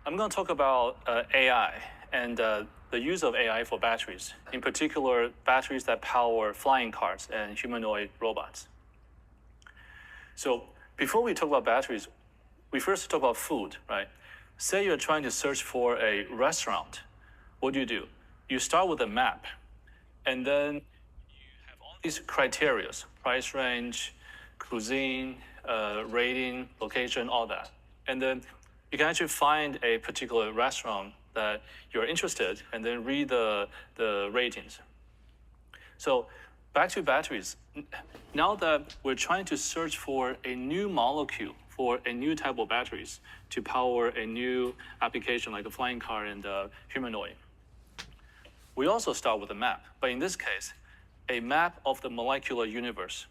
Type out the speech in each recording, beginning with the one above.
I'm going to talk about AI and the use of AI for batteries, in particular, batteries that power flying cars and humanoid robots. So before we talk about batteries, we first talk about food, right? Say you're trying to search for a restaurant. What do? You start with a map, and then you have all these criteria: price range, cuisine, rating, location, all that. And then you can actually find a particular restaurant that you're interested, and then read the ratings. So back to batteries. Now that we're trying to search for a new molecule, for a new type of batteries to power a new application like a flying car and a humanoid, we also start with a map. But in this case, a map of the molecular universe.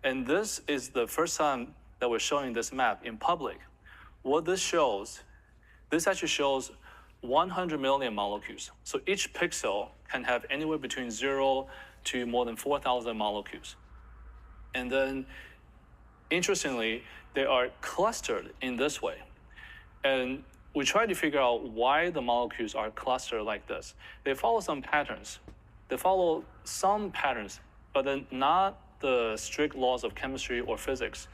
And this is the first time that we're showing this map in public. What this actually shows 100 million molecules. So each pixel can have anywhere between 0 to more than 4,000 molecules. And then, interestingly, they are clustered in this way. And we try to figure out why the molecules are clustered like this. They follow some patterns. But then not the strict laws of chemistry or physics.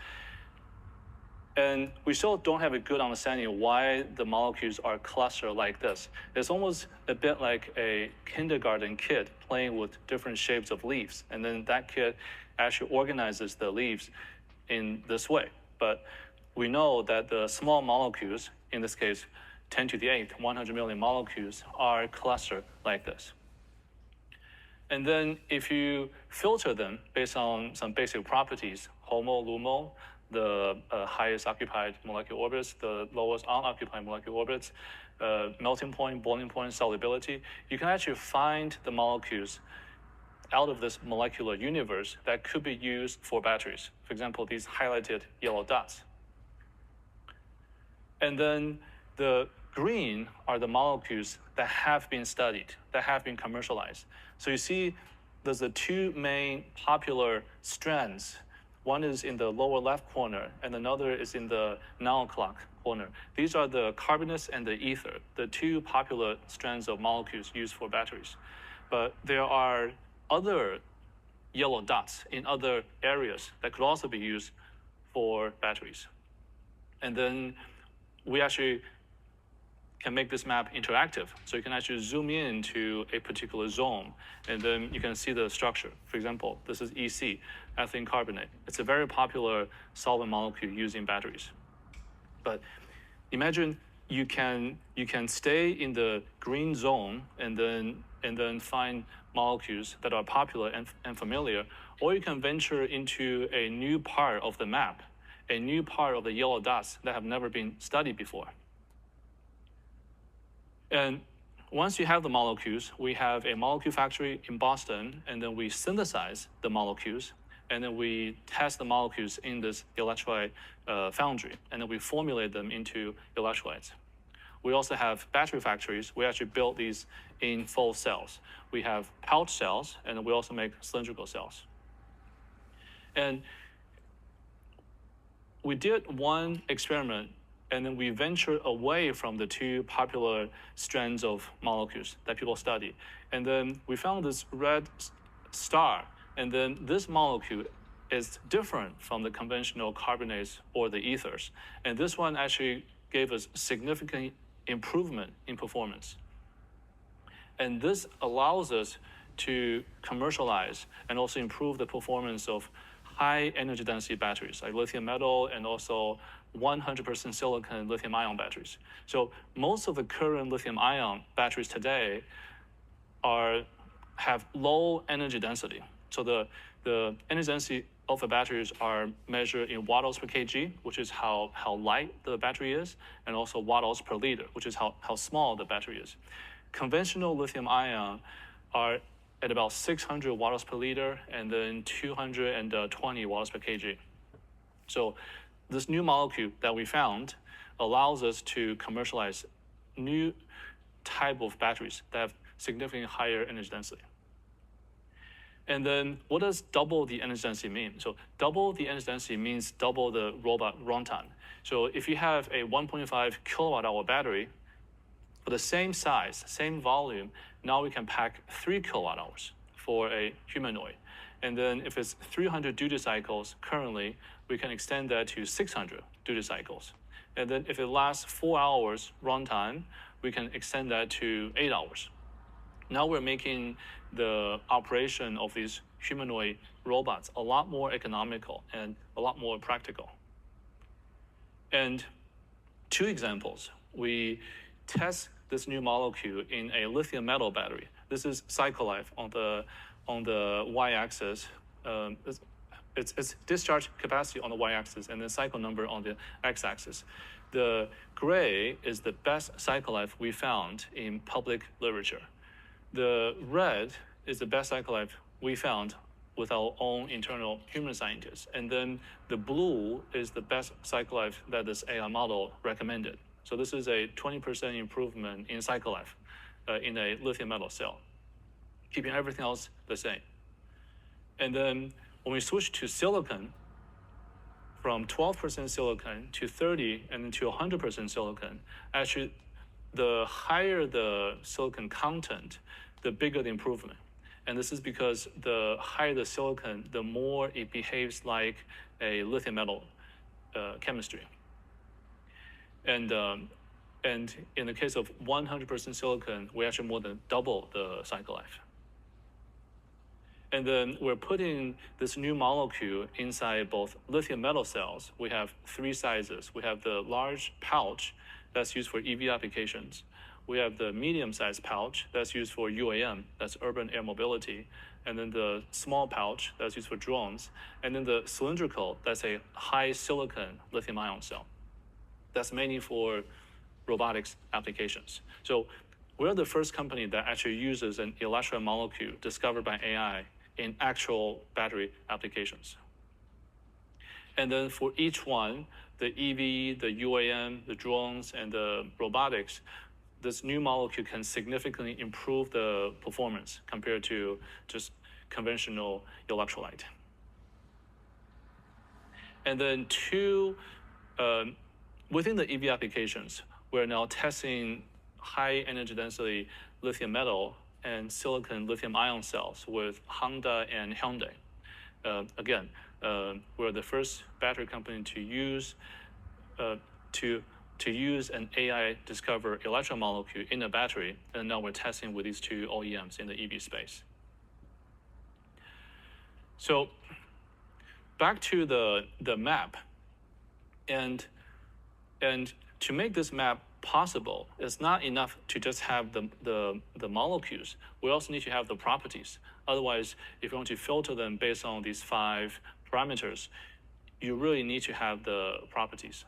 And we still don't have a good understanding of why the molecules are clustered like this. It's almost a bit like a kindergarten kid playing with different shapes of leaves. And then that kid actually organizes the leaves in this way. But we know that the small molecules, in this case, 10 to the 8th, 100 million molecules, are clustered like this. And then if you filter them based on some basic properties, HOMO, LUMO, the highest occupied molecular orbits, the lowest unoccupied molecular orbits, melting point, boiling point, solubility, you can actually find the molecules out of this molecular universe that could be used for batteries. For example, these highlighted yellow dots. And then the green are the molecules that have been studied, that have been commercialized. So you see there's the two main popular strands. One is in the lower left corner, and another is in the 9 o'clock corner. These are the carbonates and the ether, the two popular strands of molecules used for batteries. But there are other yellow dots in other areas that could also be used for batteries. And then we actually can make this map interactive. So you can actually zoom in to a particular zone, and then you can see the structure. For example, this is EC, ethylene carbonate. It's a very popular solvent molecule used in batteries. But imagine you can stay in the green zone and then find molecules that are popular and familiar, or you can venture into a new part of the map, a new part of the yellow dots that have never been studied before. And once you have the molecules, we have a molecule factory in Boston, and then we synthesize the molecules, and then we test the molecules in this electrolyte foundry, and then we formulate them into electrolytes. We also have battery factories. We actually build these in full cells. We have pouch cells, and we also make cylindrical cells. And we did one experiment, and then we ventured away from the two popular strands of molecules that people study. And then we found this red star, and then this molecule is different from the conventional carbonates or the ethers. And this one actually gave us significant improvement in performance. And this allows us to commercialize and also improve the performance of high energy density batteries like lithium metal and also 100% silicon lithium ion batteries. So most of the current lithium ion batteries today have low energy density. So the energy density of the batteries are measured in watt-hours per kg, which is how light the battery is, and also watt-hours per liter, which is how small the battery is. Conventional lithium ion are at about 600 watt-hours per liter and then 220 watt-hours per kg. So this new molecule that we found allows us to commercialize new type of batteries that have significantly higher energy density. And then what does double the energy density mean? So double the energy density means double the robot runtime. So if you have a 1.5 kilowatt hour battery, For the same size, same volume, now we can pack 3 kilowatt hours for a humanoid. And then if it's 300 duty cycles currently, we can extend that to 600 duty cycles. And then if it lasts 4 hours runtime, we can extend that to 8 hours. Now we're making the operation of these humanoid robots a lot more economical and a lot more practical. And 2 examples. We test this new molecule in a lithium metal battery. This is cycle life on the y-axis. It's discharge capacity on the y-axis and then cycle number on the x-axis. The gray is the best cycle life we found in public literature. The red is the best cycle life we found with our own internal human scientists. And then the blue is the best cycle life that this AI model recommended. So this is a 20% improvement in cycle life in a lithium metal cell, keeping everything else the same. And then when we switch to silicon, from 12% silicon to 30 and then to 100% silicon, actually the higher the silicon content, the bigger the improvement. And this is because the higher the silicon, the more it behaves like a lithium metal chemistry. And in the case of 100% silicon, we actually more than double the cycle life. And then we're putting this new molecule inside both lithium metal cells. We have 3 sizes. We have the large pouch that's used for EV applications. We have the medium-sized pouch that's used for UAM, that's urban air mobility, and then the small pouch that's used for drones, and then the cylindrical, that's a high silicon lithium-ion cell. That's mainly for robotics applications. So we're the first company that actually uses an electron molecule discovered by AI in actual battery applications. And then for each one, the EV, the UAM, the drones, and the robotics, this new molecule can significantly improve the performance compared to just conventional electrolyte. And then within the EV applications, we're now testing high energy density lithium metal and silicon lithium ion cells with Honda and Hyundai. Again, we're the first battery company to use an AI discovered electron molecule in a battery, and now we're testing with these 2 OEMs in the EV space. So back to the map, and to make this map possible, it's not enough to just have the molecules. We also need to have the properties. Otherwise, if you want to filter them based on these 5 parameters, you really need to have the properties.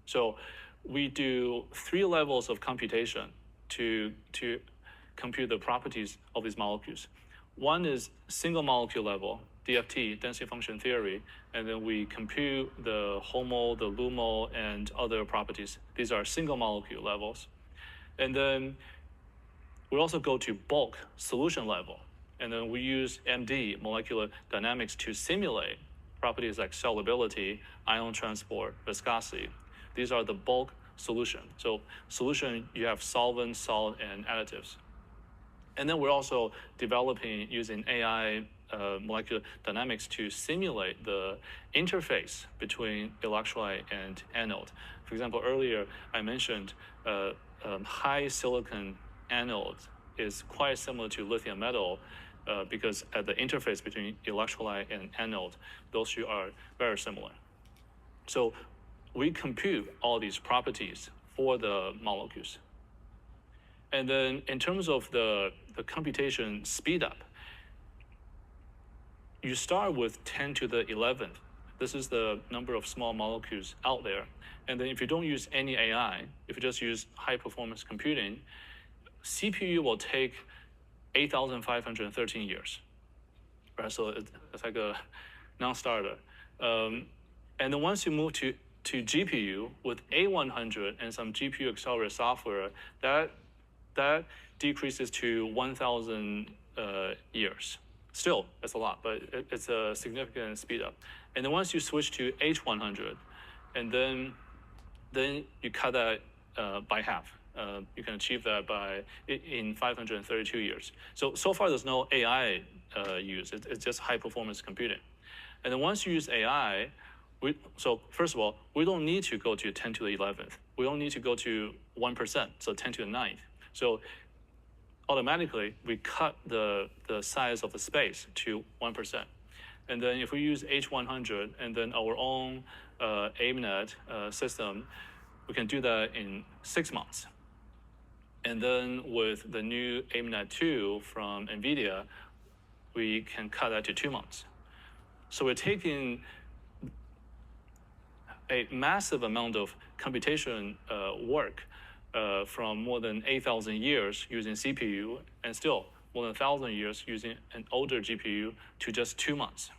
So we do 3 levels of computation to compute the properties of these molecules. One is single molecule level, DFT, density function theory, and then we compute the HOMO, the LUMO, and other properties. These are single molecule levels. And then we also go to bulk solution level, and then we use MD, molecular dynamics, to simulate properties like solubility, ion transport, viscosity. These are the bulk solution. So solution, you have solvent, salt, and additives. And then we're also developing using AI molecular dynamics to simulate the interface between electrolyte and anode. For example, earlier I mentioned high silicon anode is quite similar to lithium metal because at the interface between electrolyte and anode, those 2 are very similar. So we compute all these properties for the molecules. And then in terms of the computation speed up, you start with 10 to the 11th. This is the number of small molecules out there. And then if you don't use any AI, if you just use high performance computing, CPU will take 8,513 years. Right? So it's like a non-starter. And then once you move to GPU with A100 and some GPU accelerated software, that decreases to 1,000 years. Still, it's a lot, but it's a significant speed up. And then once you switch to H100, and then you cut that by half. You can achieve that in 532 years. So far, there's no AI use. It's just high-performance computing. And then once you use AI, so first of all, we don't need to go to 10 to the 11th. We don't need to go to 1%, so 10 to the 9th. So automatically, we cut the size of the space to 1%. And then if we use H100 and then our own AIMNet system, we can do that in 6 months. And then with the new AIMNet 2 from NVIDIA, we can cut that to 2 months. So we're taking a massive amount of computation work from more than 8,000 years using CPU, and still more than 1,000 years using an older GPU to just 2 months.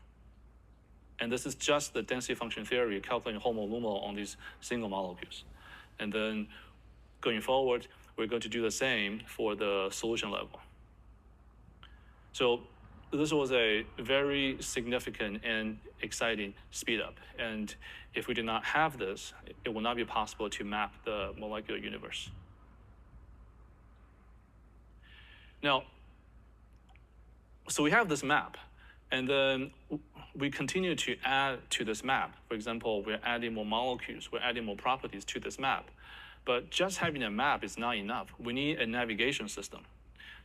And this is just the density function theory calculating HOMO-LUMO on these single molecules. And then going forward, we're going to do the same for the solution level. So this was a very significant and exciting speed up. And if we did not have this, it would not be possible to map the molecular universe. Now, so we have this map, and then we continue to add to this map. For example, we're adding more molecules, we're adding more properties to this map. But just having a map is not enough. We need a navigation system.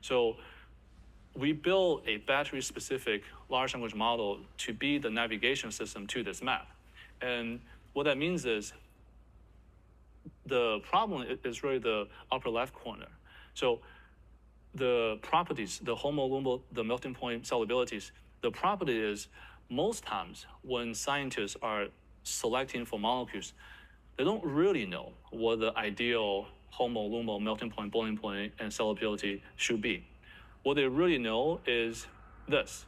So we built a battery-specific large language model to be the navigation system to this map. And what that means is the problem is really the upper left corner. So the properties, the HOMO-LUMO, the melting point solubilities, the property is most times when scientists are selecting for molecules, they don't really know what the ideal HOMO-LUMO melting point, boiling point, and solubility should be. What they really know is this.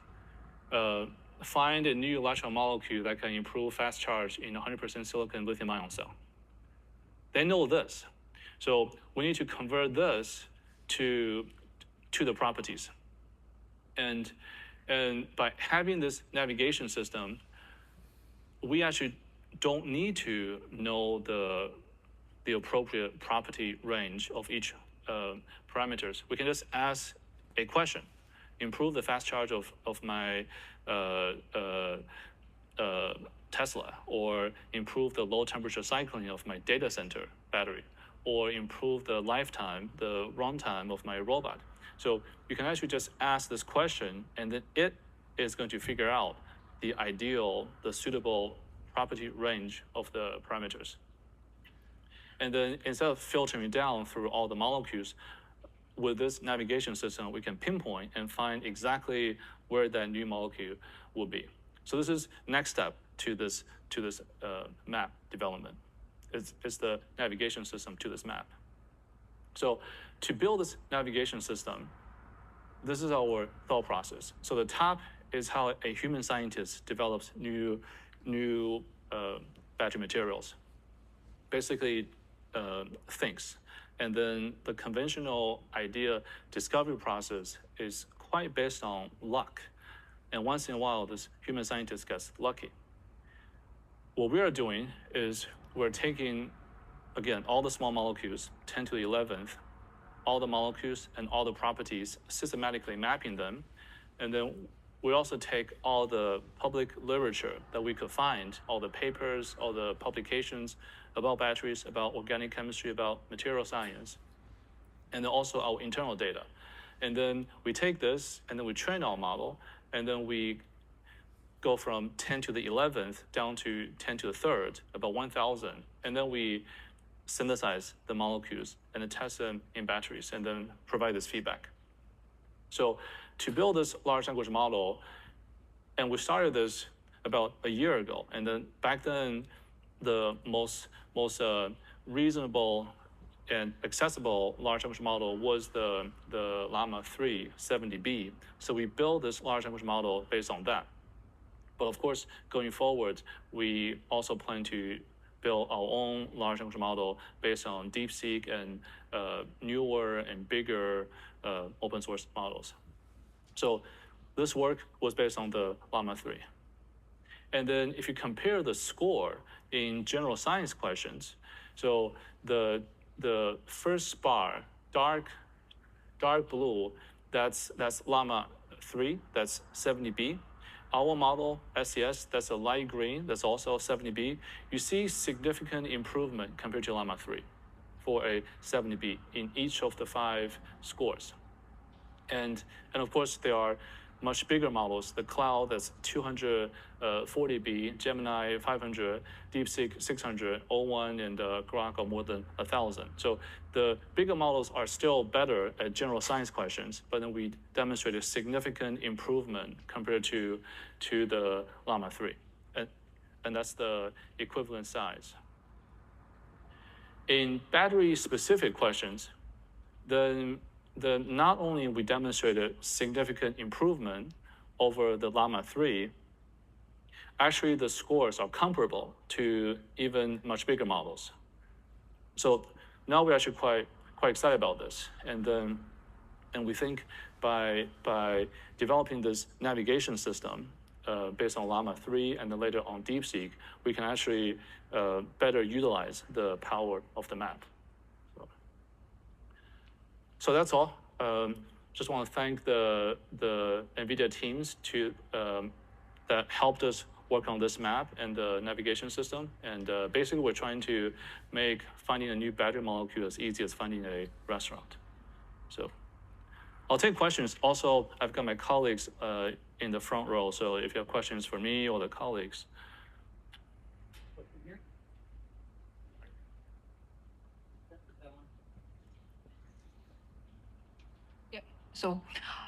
Find a new electron molecule that can improve fast charge in 100% silicon lithium-ion cell. They know this. So we need to convert this to the properties. And by having this navigation system, we actually don't need to know the appropriate property range of each parameters. We can just ask a question. Improve the fast charge of my Tesla, or improve the low temperature cycling of my data center battery, or improve the lifetime, the runtime of my robot. So you can actually just ask this question, and then it is going to figure out the ideal, the suitable property range of the parameters. And then instead of filtering down through all the molecules, with this navigation system, we can pinpoint and find exactly where that new molecule will be. So this is next step to this map development. It's the navigation system to this map. So to build this navigation system, this is our thought process. So the top is how a human scientist develops new battery materials. Basically, thinks. And then the conventional idea discovery process is quite based on luck. And once in a while, this human scientist gets lucky. What we are doing is we're taking, again, all the small molecules, 10 to the 11th, all the molecules and all the properties, systematically mapping them. And then we also take all the public literature that we could find, all the papers, all the publications about batteries, about organic chemistry, about material science, and then also our internal data. And then we take this, and then we train our model, and then we go from 10 to the 11th down to 10 to the 3rd, about 1,000, and then we synthesize the molecules and then test them in batteries, and then provide this feedback. So to build this large language model, and we started this about a year ago, and then back then, the most reasonable and accessible large language model was the Llama 3 70B. So we built this large language model based on that. But of course, going forward, we also plan to build our own large language model based on DeepSeek and newer and bigger open source models. So this work was based on the Llama 3. And then if you compare the score in general science questions, so the the first bar, dark blue, that's Llama 3, that's 70B. Our model, SES, that's a light green, that's also 70B. You see significant improvement compared to Llama 3 for a 70B in each of the 5 scores. And of course, there are much bigger models. The Cloud, that's 240B, Gemini 500, DeepSeek 600, O1 and Grok are more than 1,000. So the bigger models are still better at general science questions, but then we demonstrated significant improvement compared to the Llama 3. And that's the equivalent size. In battery-specific questions, not only we demonstrated significant improvement over the Llama 3, actually the scores are comparable to even much bigger models. So now we're actually quite excited about this. And we think by developing this navigation system based on Llama 3 and then later on DeepSeek, we can actually better utilize the power of the map. So that's all. Just want to thank the NVIDIA teams that helped us work on this map and the navigation system. And basically, we're trying to make finding a new battery molecule as easy as finding a restaurant. So I'll take questions. Also, I've got my colleagues in the front row. So if you have questions for me or the colleagues.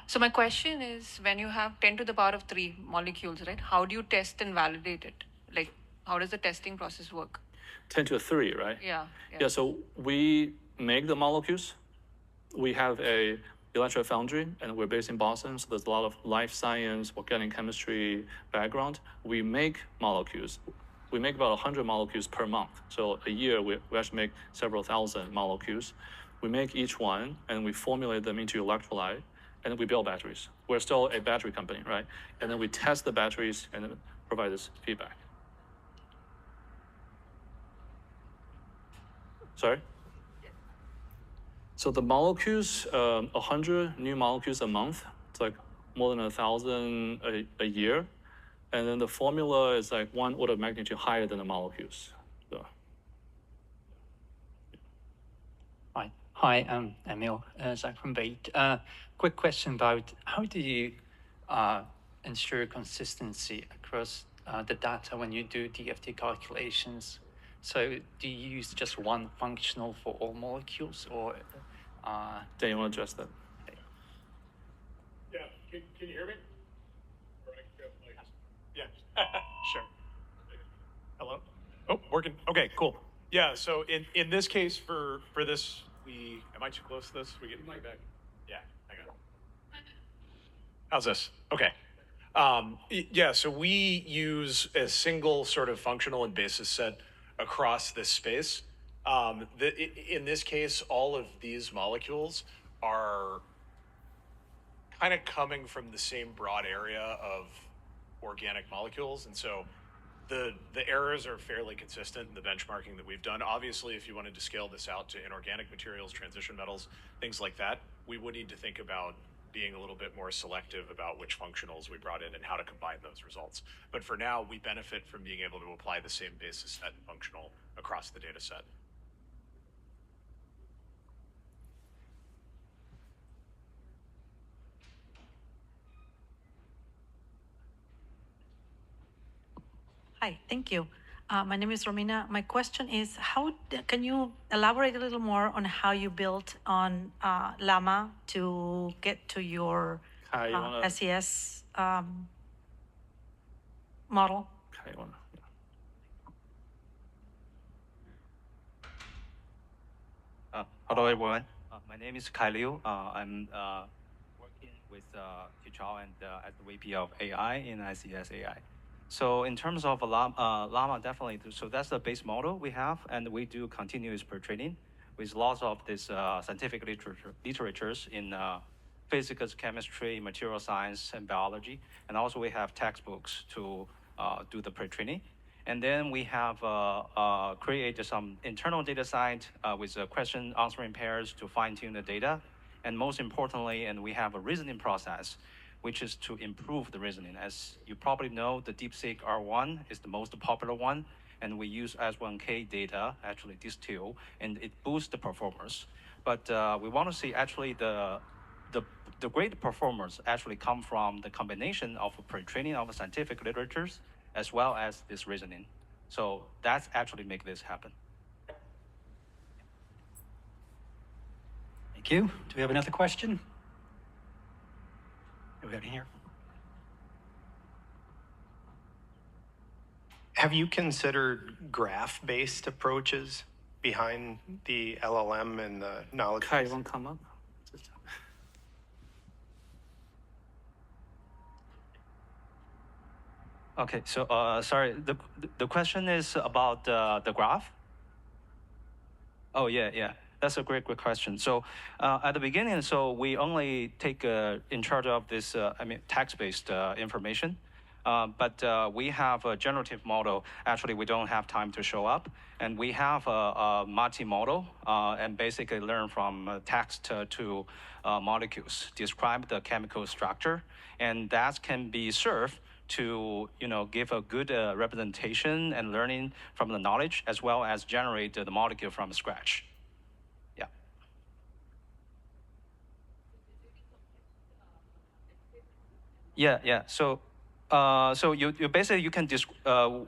So my question is, when you have 10 to the power of 3 molecules, right, how do you test and validate it? Like, how does the testing process work? 10 to the 3, right? Yeah. So we make the molecules. We have a electro foundry, and we're based in Boston, so there's a lot of life science, organic chemistry background. We make molecules. We make about 100 molecules per month. So a year, we actually make several thousand molecules. We make each one, and we formulate them into electrolyte, and then we build batteries. We're still a battery company, right? And then we test the batteries and then provide this feedback. Sorry? So the molecules, 100 new molecules a month. It's like more than 1,000 a year. And then the formula is like 1 order of magnitude higher than the molecules. So. Hi, I'm Emil, Zach from Bait. Quick question about how do you ensure consistency across the data when you do DFT calculations? So do you use just one functional for all molecules, or? Dan, you want to address that? Yeah, can you hear me? Or I can grab the mic. Yeah, sure. Hello? Oh, working. Okay, cool. Yeah, so in this case, for this, am I too close to this? We get feedback? Yeah, I got it. How's this? Okay. Yeah, so we use a single sort of functional and basis set across this space. In this case, all of these molecules are kind of coming from the same broad area of organic molecules. And so the errors are fairly consistent in the benchmarking that we've done. Obviously, if you wanted to scale this out to inorganic materials, transition metals, things like that, we would need to think about being a little bit more selective about which functionals we brought in and how to combine those results. But for now, we benefit from being able to apply the same basis set and functional across the data set. Hi, thank you. My name is Romina. My question is, can you elaborate a little more on how you built on Llama to get to your SES model? Hello, everyone. My name is Kai Liu. I'm working with Tichao and as the VP of AI in SES AI. So in terms of Llama, definitely, so that's the base model we have, and we do continuous pre-training with lots of this scientific literatures in physics, chemistry, material science, and biology. And also we have textbooks to do the pre-training. And then we have created some internal data site with question answering pairs to fine tune the data. And most importantly, and we have a reasoning process, which is to improve the reasoning. As you probably know, the DeepSeek R1 is the most popular one, and we use S1K data, actually distill, and it boosts the performance. But we want to see actually the great performance actually come from the combination of pre-training of scientific literatures as well as this reasoning. So that's actually make this happen. Thank you. Do we have another question? We got it here. Have you considered graph-based approaches behind the LLM and the knowledge? Kai, you want to come up? Okay, so sorry, the question is about the graph? Oh, yeah. That's a great question. So at the beginning, so we only take in charge of this, text-based information. But we have a generative model. Actually, we don't have time to show up. And we have a multi-model and basically learn from text to molecules, describe the chemical structure. And that can be served to give a good representation and learning from the knowledge, as well as generate the molecule from scratch. Yeah. So you basically you can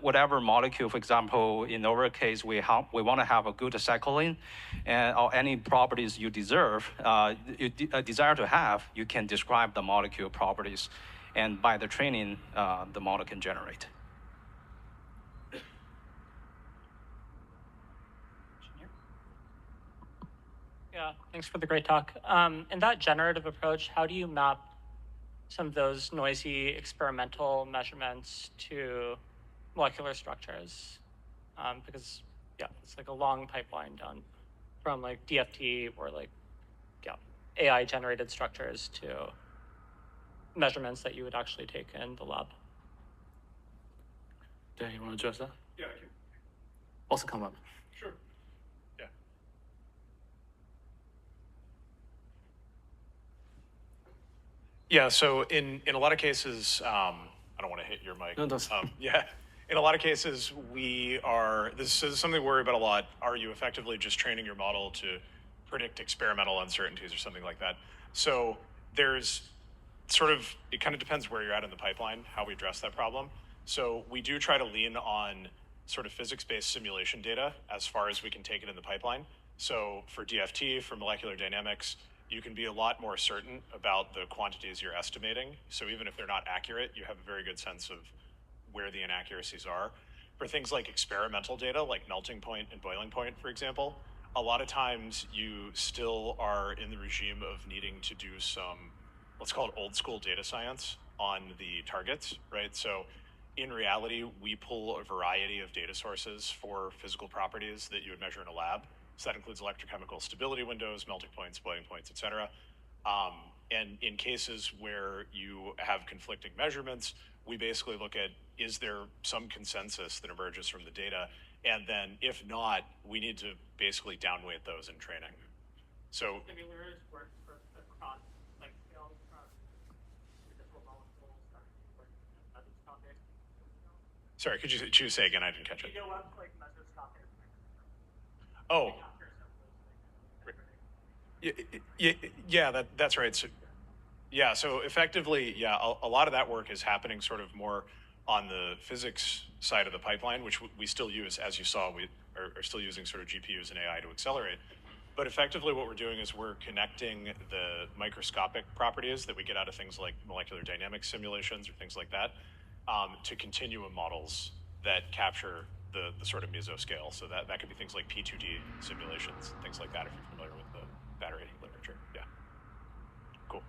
whatever molecule. For example, in our case, we want to have a good cycling, and or any properties you desire to have. You can describe the molecule properties, and by the training, the model can generate. Yeah, thanks for the great talk. In that generative approach, how do you map some of those noisy experimental measurements to molecular structures? Because it's like a long pipeline down from like DFT or like AI generated structures to measurements that you would actually take in the lab. Dan, you want to address that? Yeah, I can. Also come up. Sure. Yeah. Yeah, so in a lot of cases, I don't want to hit your mic. No, that's yeah, in a lot of cases, this is something we worry about a lot. Are you effectively just training your model to predict experimental uncertainties or something like that? So there's it kind of depends where you're at in the pipeline, how we address that problem. So we do try to lean on sort of physics-based simulation data as far as we can take it in the pipeline. So for DFT, for molecular dynamics, you can be a lot more certain about the quantities you're estimating. So even if they're not accurate, you have a very good sense of where the inaccuracies are. For things like experimental data, like melting point and boiling point, for example, a lot of times you still are in the regime of needing to do some, let's call it old school data science on the targets, right? So in reality, we pull a variety of data sources for physical properties that you would measure in a lab. So that includes electrochemical stability windows, melting points, boiling points, et cetera. And in cases where you have conflicting measurements, we basically look at, is there some consensus that emerges from the data? And then if not, we need to basically downweight those in training. So Similars work across like scales across different molecules. Sorry, could you say again? I didn't catch it. You go up like mesoscopic. Oh. Yeah, that's right. So effectively, a lot of that work is happening sort of more on the physics side of the pipeline, which we still use, as you saw, we are still using sort of GPUs and AI to accelerate. But effectively what we're doing is we're connecting the microscopic properties that we get out of things like molecular dynamics simulations or things like that to continuum models that capture the sort of mesoscale. So that could be things like P2D simulations, things like that, if you're familiar with the battery literature. Yeah. Cool.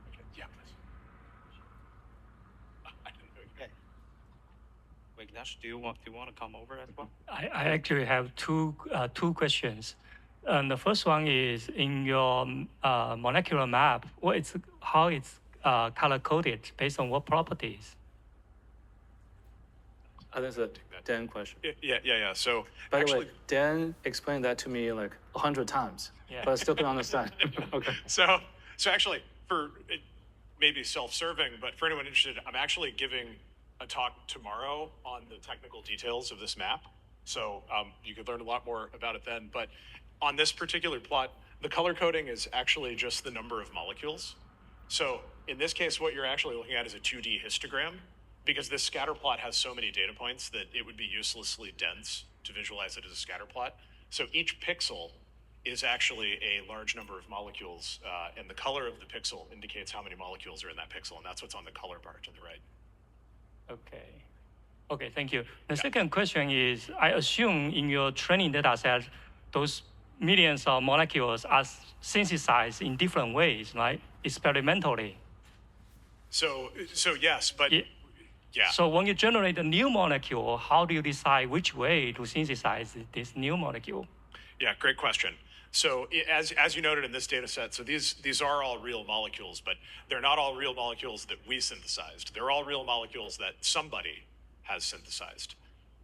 Okay. Yeah, please. I didn't know you. Okay. Vignesh, do you want to come over as well? I actually have two questions. The first one is in your molecular map, how it's color coded based on what properties? I think it's a Dan question. Yeah. So By actually, the way, Dan explained that to me like 100 times, but I still can understand. Okay. So actually, for it may be self-serving, but for anyone interested, I'm actually giving a talk tomorrow on the technical details of this map. So you could learn a lot more about it then. But on this particular plot, the color coding is actually just the number of molecules. So in this case, what you're actually looking at is a 2D histogram, because this scatter plot has so many data points that it would be uselessly dense to visualize it as a scatter plot. So each pixel is actually a large number of molecules, and the color of the pixel indicates how many molecules are in that pixel, and that's what's on the color bar to the right. Okay, thank you. The second question is, I assume in your training data set, those millions of molecules are synthesized in different ways, right? Experimentally. So yes, but yeah. So when you generate a new molecule, how do you decide which way to synthesize this new molecule? Yeah, great question. So as you noted in this data set, so these are all real molecules, but they're not all real molecules that we synthesized. They're all real molecules that somebody has synthesized.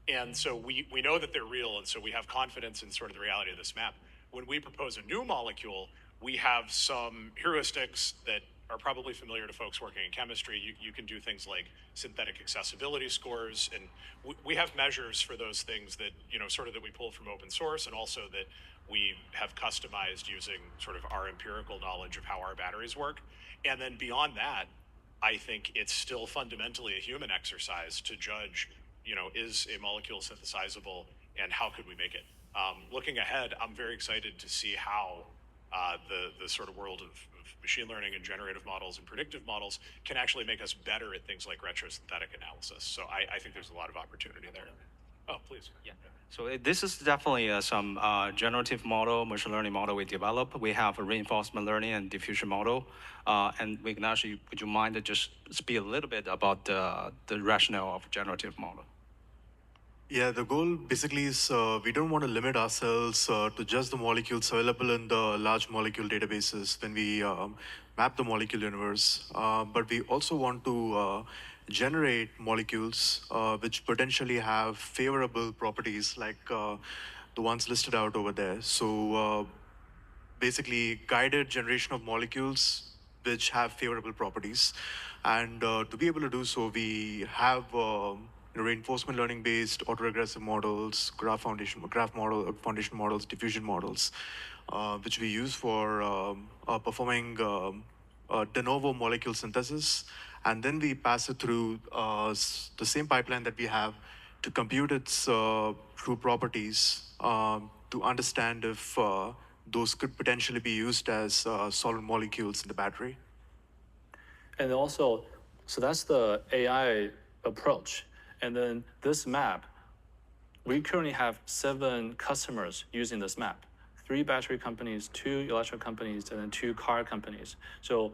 And so we know that they're real, and so we have confidence in sort of the reality of this map. When we propose a new molecule, we have some heuristics that are probably familiar to folks working in chemistry. You can do things like synthetic accessibility scores, and we have measures for those things that, sort of that we pull from open source, and also that we have customized using sort of our empirical knowledge of how our batteries work. And then beyond that, I think it's still fundamentally a human exercise to judge, is a molecule synthesizable and how could we make it? Looking ahead, I'm very excited to see how the sort of world of machine learning and generative models and predictive models can actually make us better at things like retrosynthetic analysis. So I think there's a lot of opportunity there. Oh, please. Yeah. So this is definitely some generative model, machine learning model we develop. We have a reinforcement learning and diffusion model. And we can actually, would you mind to just speak a little bit about the rationale of generative model? Yeah, the goal basically is we don't want to limit ourselves to just the molecules available in the large molecule databases when we map the molecule universe. But we also want to generate molecules which potentially have favorable properties like the ones listed out over there. So basically guided generation of molecules which have favorable properties. And to be able to do so, we have reinforcement learning based autoregressive models, graph foundation models, diffusion models, which we use for performing de novo molecule synthesis. And then we pass it through the same pipeline that we have to compute its true properties to understand if those could potentially be used as solid molecules in the battery. And also, so that's the AI approach. And then this map, we currently have 7 customers using this map. 3 battery companies, 2 electric companies, and then 2 car companies. So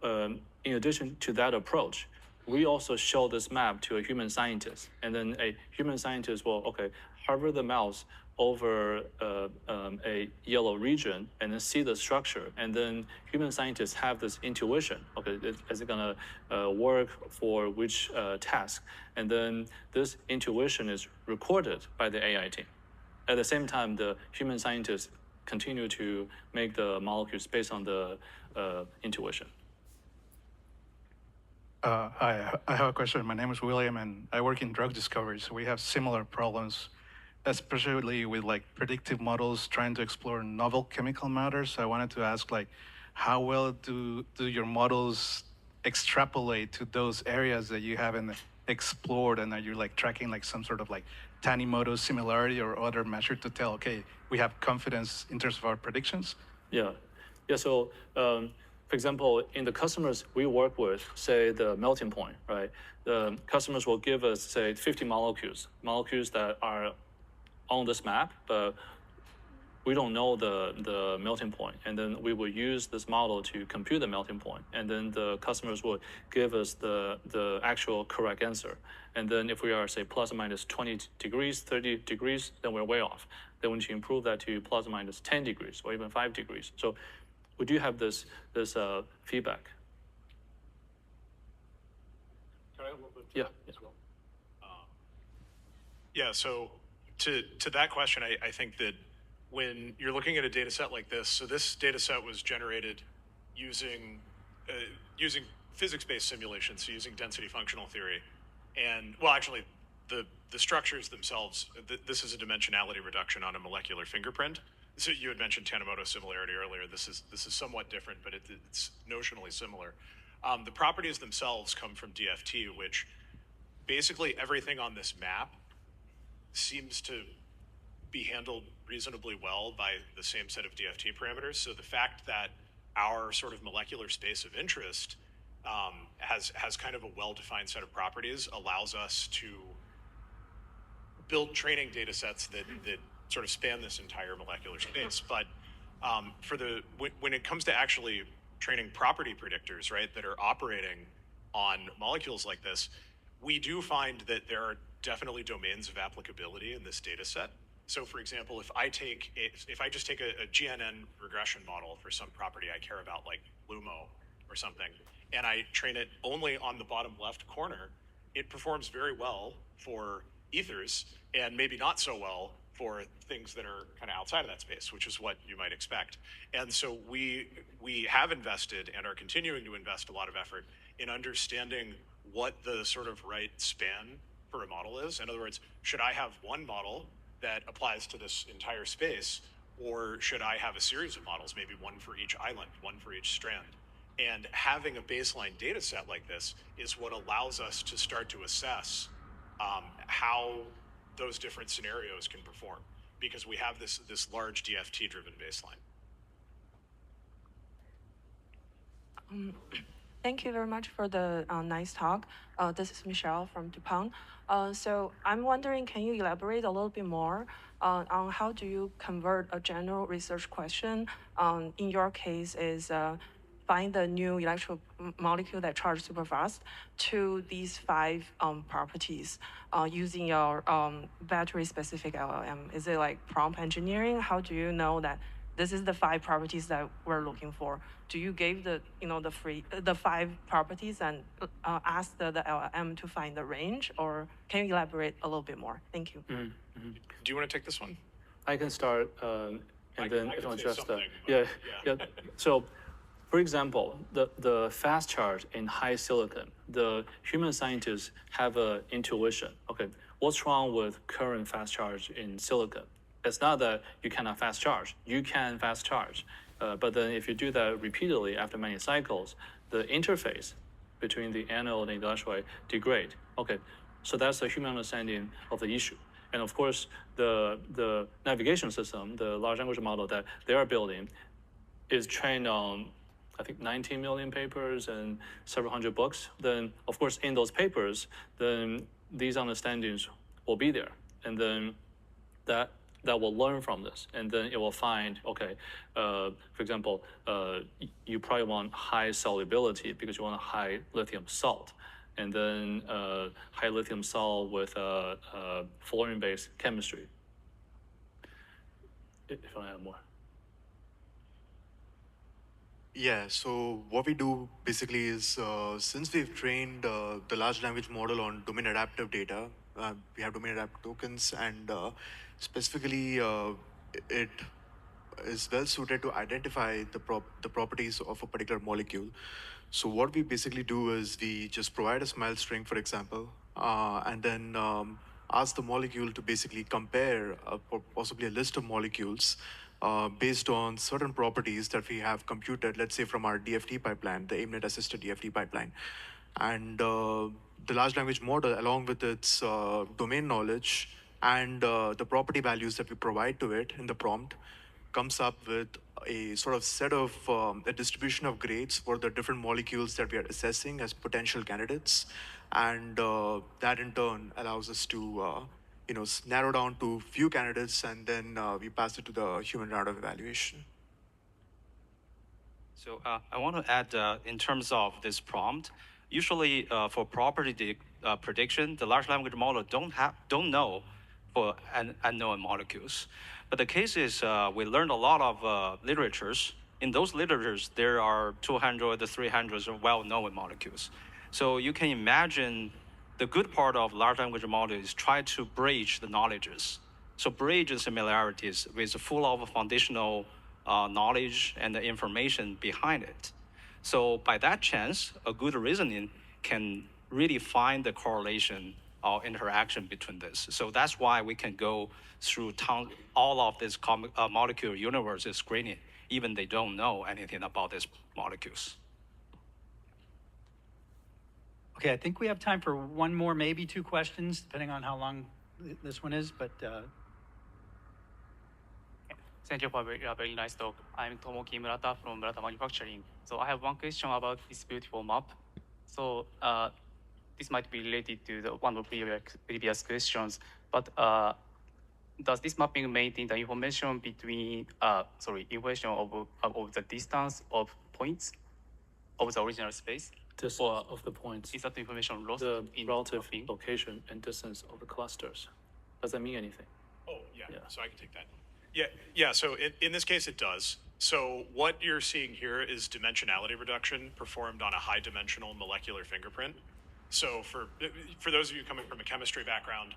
in addition to that approach, we also show this map to a human scientist. And then a human scientist will, hover the mouse over a yellow region and then see the structure. And then human scientists have this intuition. Is it gonna work for which task? And then this intuition is recorded by the AI team. At the same time, the human scientists continue to make the molecules based on the intuition. Hi, I have a question. My name is William, and I work in drug discovery. So we have similar problems, especially with predictive models trying to explore novel chemical matters. So I wanted to ask, how well do your models extrapolate to those areas that you haven't explored, and are you tracking some sort of Tanimoto similarity or other measure to tell, we have confidence in terms of our predictions? Yeah. So for example, in the customers we work with, say the melting point, right? The customers will give us, say, 50 molecules that are on this map, but we don't know the melting point. And then we will use this model to compute the melting point. And then the customers will give us the actual correct answer. And then if we are, say, plus or minus 20 degrees, 30 degrees, then we're way off. Then we need to improve that to plus or minus 10 degrees or even 5 degrees. So we do have this feedback. Can I have a little bit? Yeah. As well. Yeah, so to that question, I think that when you're looking at a data set like this, so this data set was generated using physics-based simulations, so using density functional theory. And, well, actually, the structures themselves, this is a dimensionality reduction on a molecular fingerprint. So you had mentioned Tanimoto similarity earlier. This is somewhat different, but it's notionally similar. The properties themselves come from DFT, which basically everything on this map seems to be handled reasonably well by the same set of DFT parameters. So the fact that our sort of molecular space of interest has kind of a well-defined set of properties allows us to build training data sets that sort of span this entire molecular space. But when it comes to actually training property predictors, right, that are operating on molecules like this, we do find that there are definitely domains of applicability in this data set. So for example, if I just take a GNN regression model for some property I care about, like LUMO or something, and I train it only on the bottom left corner, it performs very well for ethers and maybe not so well for things that are kind of outside of that space, which is what you might expect. And so we have invested and are continuing to invest a lot of effort in understanding what the sort of right span for a model is. In other words, should I have one model that applies to this entire space, or should I have a series of models, maybe one for each island, one for each strand? And having a baseline data set like this is what allows us to start to assess how those different scenarios can perform, because we have this large DFT-driven baseline. Thank you very much for the nice talk. This is Michelle from DuPont. So I'm wondering, can you elaborate a little bit more on how do you convert a general research question, in your case is find the new electro molecule that charges super fast, to these 5 properties using your battery-specific LLM? Is it like prompt engineering? How do you know that this is the 5 properties that we're looking for? Do you give the 5 properties and ask the LLM to find the range, or can you elaborate a little bit more? Thank you. Mm-hmm. Do you want to take this one? I can start, and then I if can I say just something, yeah. So, for example, the fast charge in high silicon, the human scientists have an intuition. Okay, what's wrong with current fast charge in silicon? It's not that you cannot fast charge. You can fast charge. But then if you do that repeatedly after many cycles, the interface between the anode and the electrolyte degrade. Okay, so that's the human understanding of the issue. And of course, the navigation system, the large language model that they are building, is trained on, I think, 19 million papers and several hundred books. Then, of course, in those papers, then these understandings will be there. And then that will learn from this. And then it will find, okay, for example, you probably want high solubility because you want a high lithium salt. And then high lithium salt with fluorine-based chemistry. If you want to add more. Yeah, so what we do basically is, since we've trained the large language model on domain adaptive data, we have domain adaptive tokens, and specifically it is well suited to identify the properties of a particular molecule. So what we basically do is we just provide a smile string, for example, and then ask the molecule to basically compare possibly a list of molecules based on certain properties that we have computed, let's say from our DFT pipeline, the AIMNet assisted DFT pipeline. And the large language model, along with its domain knowledge and the property values that we provide to it in the prompt, comes up with a sort of set of a distribution of grades for the different molecules that we are assessing as potential candidates. And that in turn allows us to narrow down to few candidates, and then we pass it to the human round of evaluation. So I want to add, in terms of this prompt, usually for property prediction, the large language model don't know for unknown molecules. But the case is we learned a lot of literatures. In those literatures, there are 200 to 300 well-known molecules. So you can imagine the good part of large language model is try to bridge the knowledges. So bridge the similarities with full of foundational knowledge and the information behind it. So by that chance, a good reasoning can really find the correlation or interaction between this. So that's why we can go through all of this molecule universe screening, even they don't know anything about these molecules. Okay, I think we have time for one more, maybe two questions, depending on how long this one is, but Thank you for a very nice talk. I'm Tomoki Murata from Murata Manufacturing. So I have one question about this beautiful map. So this might be related to one of the previous questions, but does this mapping maintain the information between, information of the distance of points of the original space? Of the points. Is that information lost The in relative mapping? location and distance of the clusters. Does that mean anything? Oh, yeah. So I can take that. Yeah. So in this case, it does. So what you're seeing here is dimensionality reduction performed on a high-dimensional molecular fingerprint. So for those of you coming from a chemistry background,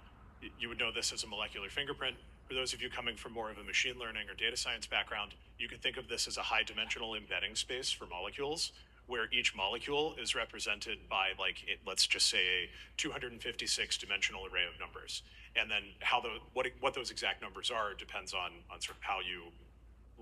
you would know this as a molecular fingerprint. For those of you coming from more of a machine learning or data science background, you can think of this as a high-dimensional embedding space for molecules, where each molecule is represented by, let's just say, a 256-dimensional array of numbers. And then what those exact numbers are depends on sort of how you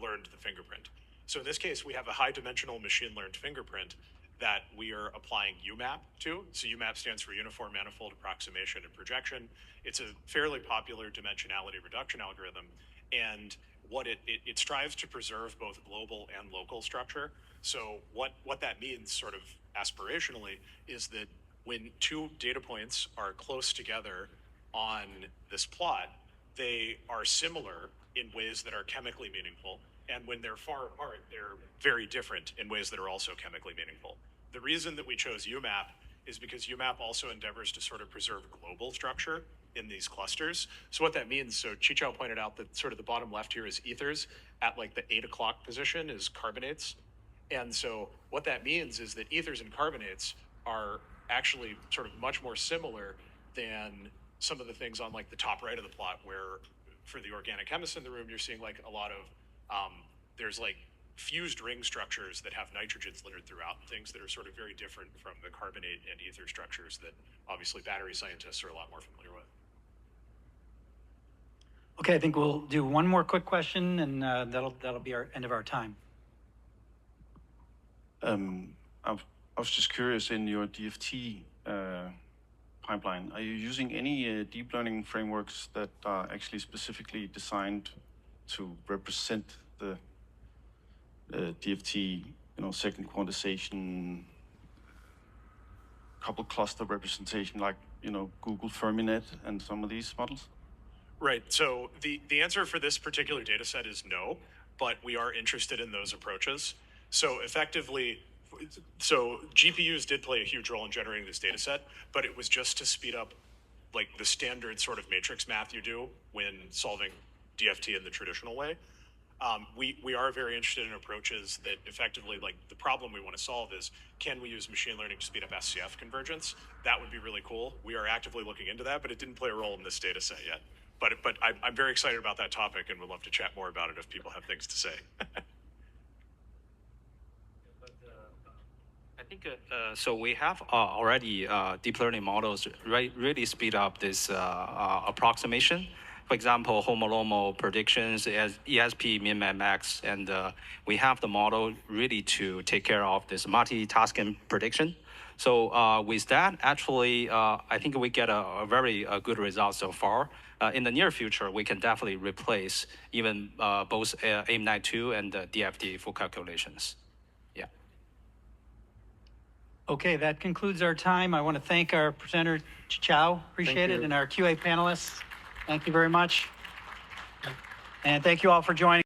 learned the fingerprint. So in this case, we have a high-dimensional machine-learned fingerprint that we are applying UMAP to. So UMAP stands for Uniform Manifold Approximation and Projection. It's a fairly popular dimensionality reduction algorithm, and what it strives to preserve both global and local structure. So what that means sort of aspirationally is that when two data points are close together on this plot, they are similar in ways that are chemically meaningful. And when they're far apart, they're very different in ways that are also chemically meaningful. The reason that we chose UMAP is because UMAP also endeavors to sort of preserve global structure in these clusters. So what that means, so Qichao pointed out that sort of the bottom left here is ethers, at like the 8 o'clock position is carbonates. And so what that means is that ethers and carbonates are actually sort of much more similar than some of the things on like the top right of the plot, where for the organic chemists in the room, you're seeing like a lot of, there's like fused ring structures that have nitrogens littered throughout, things that are sort of very different from the carbonate and ether structures that obviously battery scientists are a lot more familiar with. okay, I think we'll do one more quick question, and that'll be our end of our time. I was just curious, in your DFT pipeline, are you using any deep learning frameworks that are actually specifically designed to represent the DFT, second quantization, couple cluster representation, like, Google Ferminet and some of these models? Right. So the answer for this particular data set is no, but we are interested in those approaches. So effectively, GPUs did play a huge role in generating this data set, but it was just to speed up like the standard sort of matrix math you do when solving DFT in the traditional way. We are very interested in approaches that effectively, like the problem we want to solve is, can we use machine learning to speed up SCF convergence? That would be really cool. We are actively looking into that, but it didn't play a role in this data set yet. But I'm very excited about that topic and would love to chat more about it if people have things to say. I think so. We have already deep learning models really speed up this approximation. For example, homolomal predictions, ESP min max, and we have the model really to take care of this multitasking prediction. So with that, actually, I think we get a very good result so far. In the near future, we can definitely replace even both AIM-9.2 and DFT for calculations. Yeah. Okay, that concludes our time. I want to thank our presenter, Qichao, appreciate it, and our QA panelists. Thank you very much. And thank you all for joining.